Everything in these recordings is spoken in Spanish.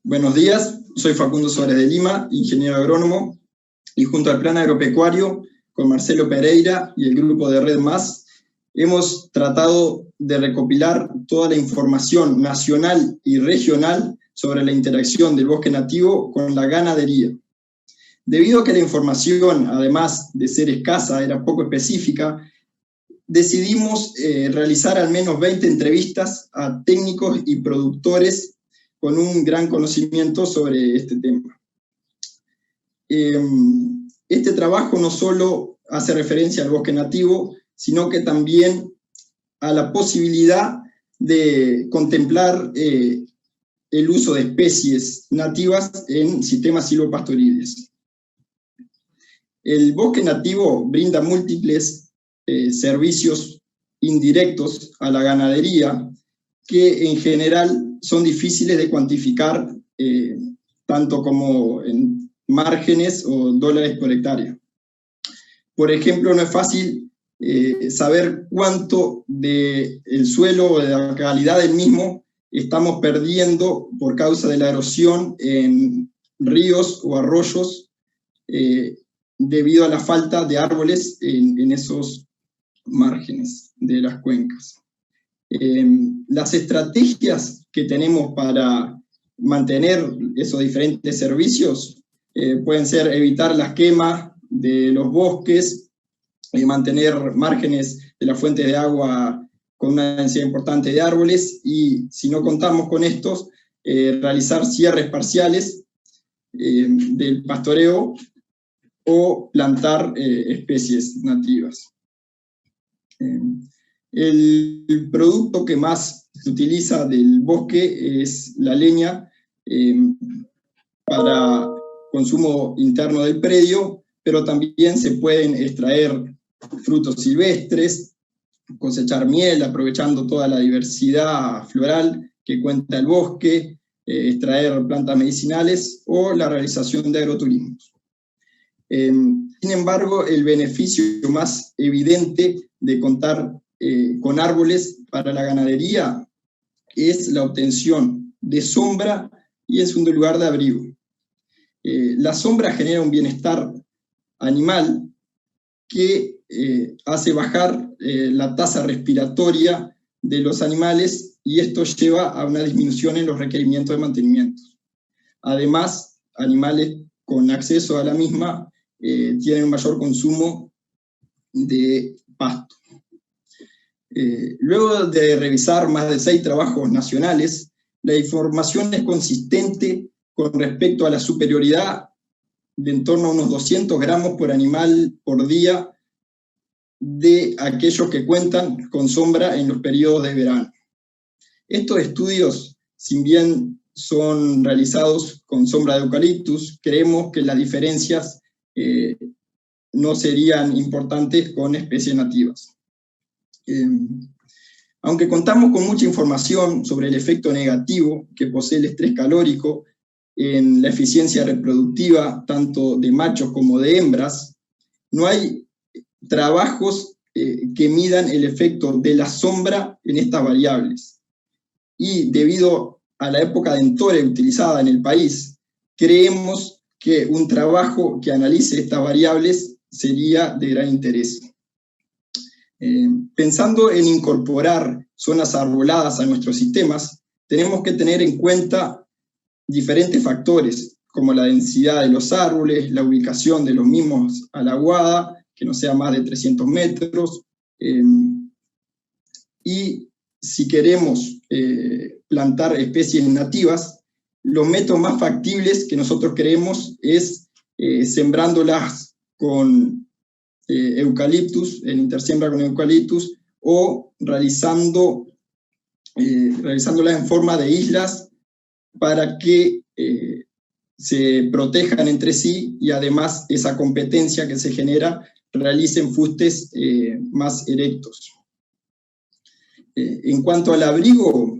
Buenos días, soy Facundo Suárez de Lima, ingeniero agrónomo, y junto al Plan Agropecuario, con Marcelo Pereira y el grupo de Red Más, hemos tratado de recopilar toda la información nacional y regional sobre la interacción del bosque nativo con la ganadería. Debido a que la información, además de ser escasa, era poco específica, decidimos realizar al menos 20 entrevistas a técnicos y productores con un gran conocimiento sobre este tema. Este trabajo no solo hace referencia al bosque nativo, sino que también a la posibilidad de contemplar el uso de especies nativas en sistemas silvopastoriles. El bosque nativo brinda múltiples servicios indirectos a la ganadería que en general son difíciles de cuantificar tanto como en márgenes o dólares por hectárea. Por ejemplo, no es fácil saber cuánto del suelo o de la calidad del mismo estamos perdiendo por causa de la erosión en ríos o arroyos debido a la falta de árboles en esos márgenes de las cuencas. Las estrategias que tenemos para mantener esos diferentes servicios pueden ser evitar las quemas de los bosques, mantener márgenes de las fuentes de agua con una densidad importante de árboles, y si no contamos con estos, realizar cierres parciales del pastoreo o plantar especies nativas. El producto que más se utiliza del bosque es la leña para consumo interno del predio, pero también se pueden extraer frutos silvestres, cosechar miel aprovechando toda la diversidad floral que cuenta el bosque, extraer plantas medicinales o la realización de agroturismos. Sin embargo, el beneficio más evidente de contar con árboles para la ganadería es la obtención de sombra y, en segundo lugar, de abrigo. La sombra genera un bienestar animal que hace bajar la tasa respiratoria de los animales, y esto lleva a una disminución en los requerimientos de mantenimiento. Además, animales con acceso a la misma tienen un mayor consumo de pasto. Luego de revisar más de 6 trabajos nacionales, la información es consistente con respecto a la superioridad de en torno a unos 200 gramos por animal por día de aquellos que cuentan con sombra en los periodos de verano. Estos estudios, si bien son realizados con sombra de eucaliptus, creemos que las diferencias no serían importantes con especies nativas. Aunque contamos con mucha información sobre el efecto negativo que posee el estrés calórico en la eficiencia reproductiva tanto de machos como de hembras, no hay trabajos que midan el efecto de la sombra en estas variables. Y debido a la época dentoria utilizada en el país, creemos que un trabajo que analice estas variables sería de gran interés. Pensando en incorporar zonas arboladas a nuestros sistemas, tenemos que tener en cuenta diferentes factores, como la densidad de los árboles, la ubicación de los mismos a la aguada, que no sea más de 300 metros, y si queremos plantar especies nativas, los métodos más factibles que nosotros creemos es sembrándolas con eucaliptus, en intersiembra con eucaliptus, o realizándolas en forma de islas para que se protejan entre sí, y además esa competencia que se genera realicen fustes más erectos. En cuanto al abrigo,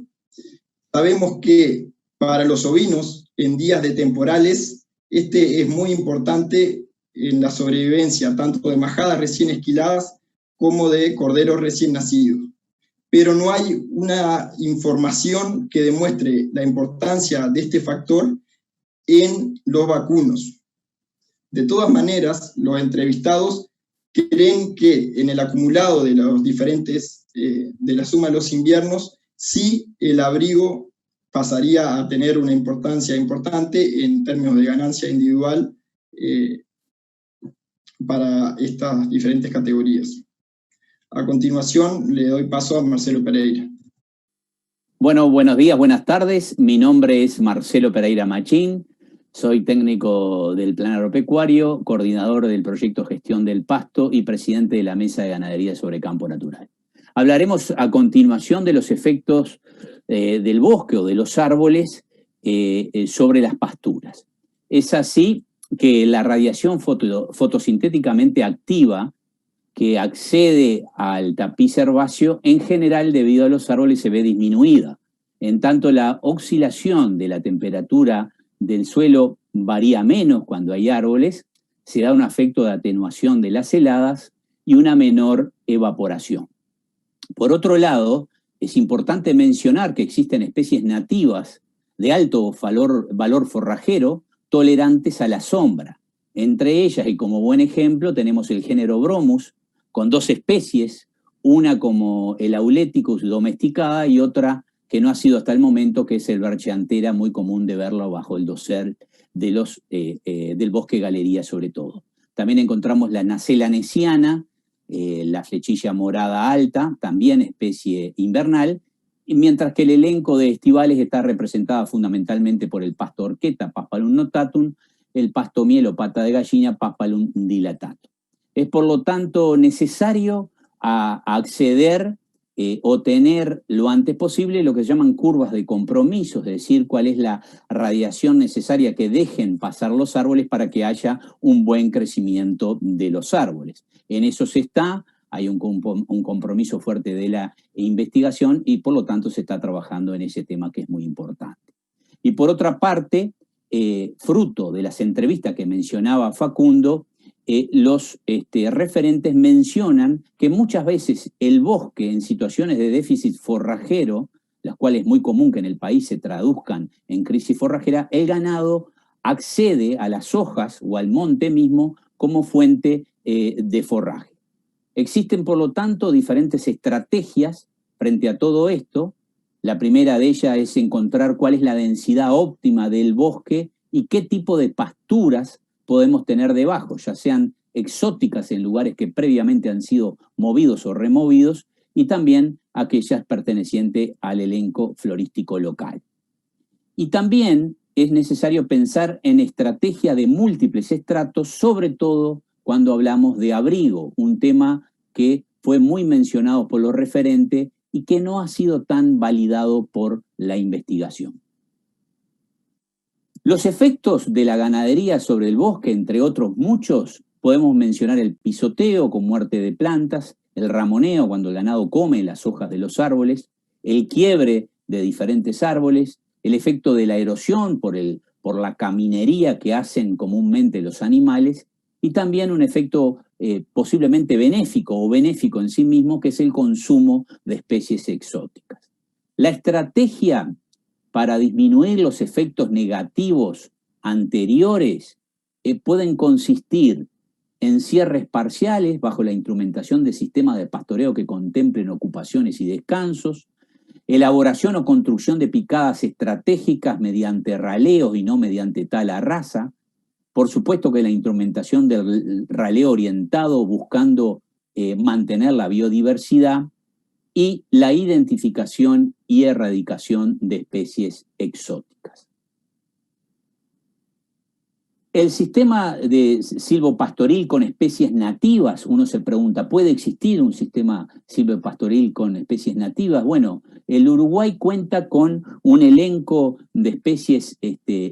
sabemos que para los ovinos en días de temporales este es muy importante en la sobrevivencia tanto de majadas recién esquiladas como de corderos recién nacidos. pero no hay una información que demuestre la importancia de este factor en los vacunos. De todas maneras, los entrevistados creen que en el acumulado de los diferentes, de la suma de los inviernos, sí el abrigo pasaría a tener una importancia importante en términos de ganancia individual para estas diferentes categorías. A continuación, le doy paso a Marcelo Pereira. Bueno, buenos días, buenas tardes. Mi nombre es Marcelo Pereira Machín. Soy técnico del Plan Agropecuario, coordinador del proyecto Gestión del Pasto y presidente de la Mesa de Ganadería sobre Campo Natural. Hablaremos a continuación de los efectos del bosque o de los árboles sobre las pasturas. Es así que la radiación fotosintéticamente activa que accede al tapiz herbáceo, en general, debido a los árboles, se ve disminuida. En tanto, la oscilación de la temperatura del suelo varía menos cuando hay árboles, se da un efecto de atenuación de las heladas y una menor evaporación. Por otro lado, es importante mencionar que existen especies nativas de alto valor forrajero tolerantes a la sombra. Entre ellas, y como buen ejemplo, tenemos el género Bromus, con 2 especies, una como el Auleticus domesticada y otra que no ha sido hasta el momento, que es el Bercheantera, muy común de verlo bajo el dosel de del bosque galería sobre todo. También encontramos la Nacella neciana, la flechilla morada alta, también especie invernal, mientras que el elenco de estivales está representada fundamentalmente por el pasto horqueta, Paspalum notatum, el pasto miel o pata de gallina, Paspalum dilatatum. Es por lo tanto necesario acceder o tener lo antes posible lo que se llaman curvas de compromiso, es decir, cuál es la radiación necesaria que dejen pasar los árboles para que haya un buen crecimiento de los árboles. En eso se está, hay un compromiso fuerte de la investigación y por lo tanto se está trabajando en ese tema que es muy importante. Y por otra parte, fruto de las entrevistas que mencionaba Facundo, los referentes mencionan que muchas veces el bosque en situaciones de déficit forrajero, las cuales es muy común que en el país se traduzcan en crisis forrajera, el ganado accede a las hojas o al monte mismo como fuente de forraje. Existen, por lo tanto, diferentes estrategias frente a todo esto. La primera de ellas es encontrar cuál es la densidad óptima del bosque y qué tipo de pasturas podemos tener debajo, ya sean exóticas en lugares que previamente han sido movidos o removidos, y también aquellas pertenecientes al elenco florístico local. Y también es necesario pensar en estrategia de múltiples estratos, sobre todo cuando hablamos de abrigo, un tema que fue muy mencionado por los referentes y que no ha sido tan validado por la investigación. Los efectos de la ganadería sobre el bosque, entre otros muchos, podemos mencionar el pisoteo con muerte de plantas, el ramoneo cuando el ganado come las hojas de los árboles, el quiebre de diferentes árboles, el efecto de la erosión por la caminería que hacen comúnmente los animales, y también un efecto posiblemente benéfico o benéfico en sí mismo, que es el consumo de especies exóticas. La estrategia para disminuir los efectos negativos anteriores pueden consistir en cierres parciales bajo la instrumentación de sistemas de pastoreo que contemplen ocupaciones y descansos, elaboración o construcción de picadas estratégicas mediante raleos y no mediante tala rasa, por supuesto que la instrumentación del raleo orientado buscando mantener la biodiversidad, y la identificación y erradicación de especies exóticas. El sistema de silvopastoril con especies nativas, uno se pregunta, ¿puede existir un sistema silvopastoril con especies nativas? Bueno, el Uruguay cuenta con un elenco de especies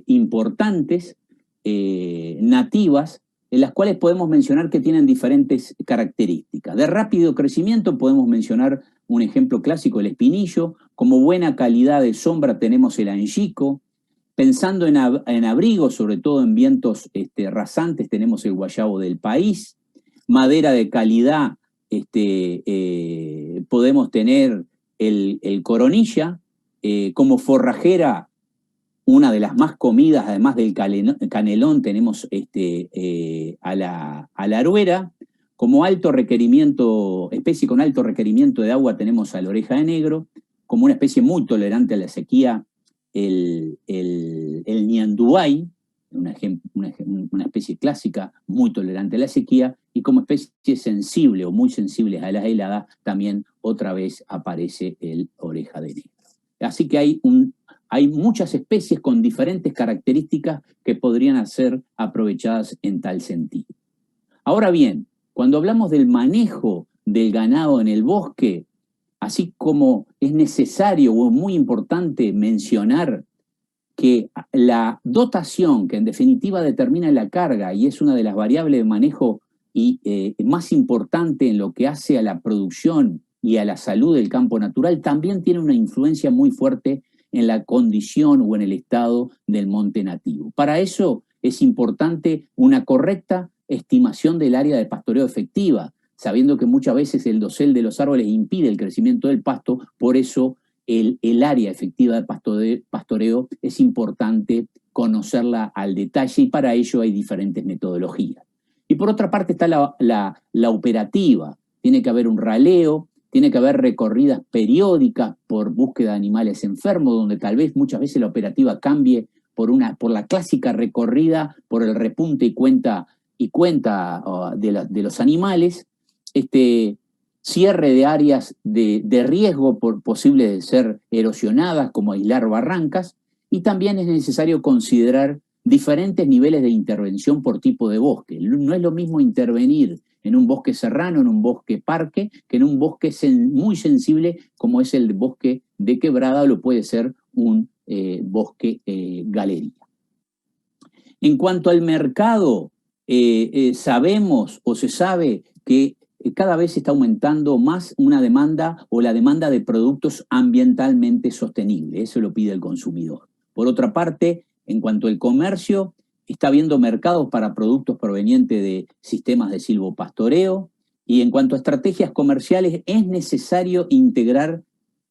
importantes, nativas, en las cuales podemos mencionar que tienen diferentes características. De rápido crecimiento podemos mencionar un ejemplo clásico, el espinillo. Como buena calidad de sombra tenemos el angico. Pensando en abrigos, sobre todo en vientos rasantes, tenemos el guayabo del país. Madera de calidad podemos tener el coronilla, como forrajera, una de las más comidas, además del canelón, tenemos a la aruera. Como alto requerimiento, especie con alto requerimiento de agua, tenemos a la oreja de negro. Como una especie muy tolerante a la sequía, el ñandubay, una especie clásica muy tolerante a la sequía, y como especie sensible o muy sensible a las heladas, también otra vez aparece el oreja de negro. Así que hay muchas especies con diferentes características que podrían ser aprovechadas en tal sentido. Ahora bien, cuando hablamos del manejo del ganado en el bosque, así como es necesario o muy importante mencionar que la dotación, que en definitiva determina la carga y es una de las variables de manejo más importante en lo que hace a la producción y a la salud del campo natural, también tiene una influencia muy fuerte en la condición o en el estado del monte nativo. Para eso es importante una correcta estimación del área de pastoreo efectiva, sabiendo que muchas veces el dosel de los árboles impide el crecimiento del pasto, por eso el área efectiva de pastoreo es importante conocerla al detalle, y para ello hay diferentes metodologías. Y por otra parte está la operativa. Tiene que haber un raleo, tiene que haber recorridas periódicas por búsqueda de animales enfermos, donde tal vez muchas veces la operativa cambie por la clásica recorrida, por el repunte y cuenta de los animales, cierre de áreas de riesgo posible de ser erosionadas, como aislar barrancas, y también es necesario considerar diferentes niveles de intervención por tipo de bosque. No es lo mismo intervenir en un bosque serrano, en un bosque parque, que en un bosque muy sensible como es el bosque de quebrada, o lo puede ser un bosque galería. En cuanto al mercado, sabemos o se sabe que cada vez está aumentando más una demanda o la demanda de productos ambientalmente sostenibles. Eso lo pide el consumidor. Por otra parte, en cuanto al comercio, está habiendo mercados para productos provenientes de sistemas de silvopastoreo, y en cuanto a estrategias comerciales, es necesario integrar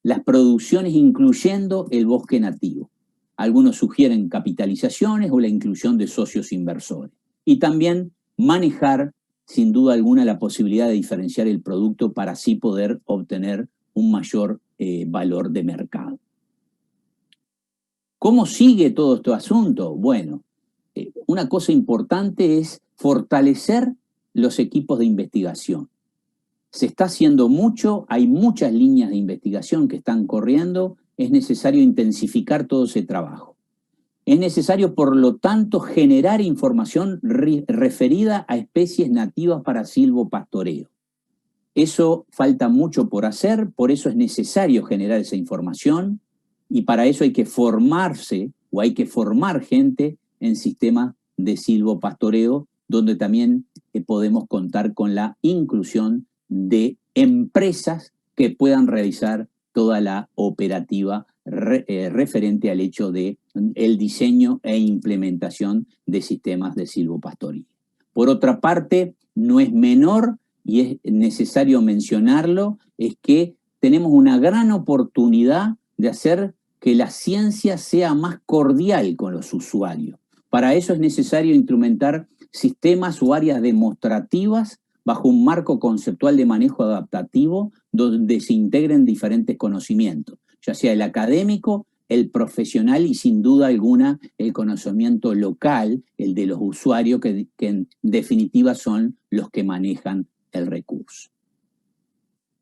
las producciones incluyendo el bosque nativo. Algunos sugieren capitalizaciones o la inclusión de socios inversores. Y también manejar, sin duda alguna, la posibilidad de diferenciar el producto para así poder obtener un mayor valor de mercado. ¿Cómo sigue todo este asunto? Bueno, una cosa importante es fortalecer los equipos de investigación. Se está haciendo mucho, hay muchas líneas de investigación que están corriendo, es necesario intensificar todo ese trabajo. Es necesario, por lo tanto, generar información referida a especies nativas para silvopastoreo. Eso falta mucho por hacer, por eso es necesario generar esa información, y para eso hay que formarse o hay que formar gente en sistemas de silvopastoreo, donde también podemos contar con la inclusión de empresas que puedan realizar toda la operativa referente al hecho de el diseño e implementación de sistemas de silvopastoreo. Por otra parte, no es menor, y es necesario mencionarlo, es que tenemos una gran oportunidad de hacer que la ciencia sea más cordial con los usuarios. Para eso es necesario instrumentar sistemas o áreas demostrativas bajo un marco conceptual de manejo adaptativo donde se integren diferentes conocimientos, ya sea el académico, el profesional y sin duda alguna el conocimiento local, el de los usuarios, que en definitiva son los que manejan el recurso.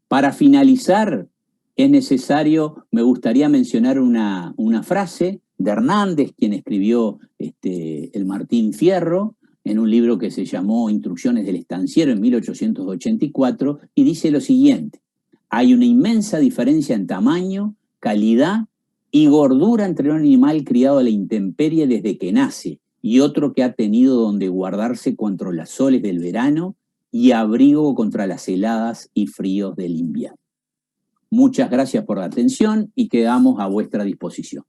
Para finalizar, es necesario, me gustaría mencionar una frase de Hernández, quien escribió el Martín Fierro, en un libro que se llamó Instrucciones del Estanciero en 1884, y dice lo siguiente: hay una inmensa diferencia en tamaño, calidad y gordura entre un animal criado a la intemperie desde que nace y otro que ha tenido donde guardarse contra las soles del verano y abrigo contra las heladas y fríos del invierno. Muchas gracias por la atención y quedamos a vuestra disposición.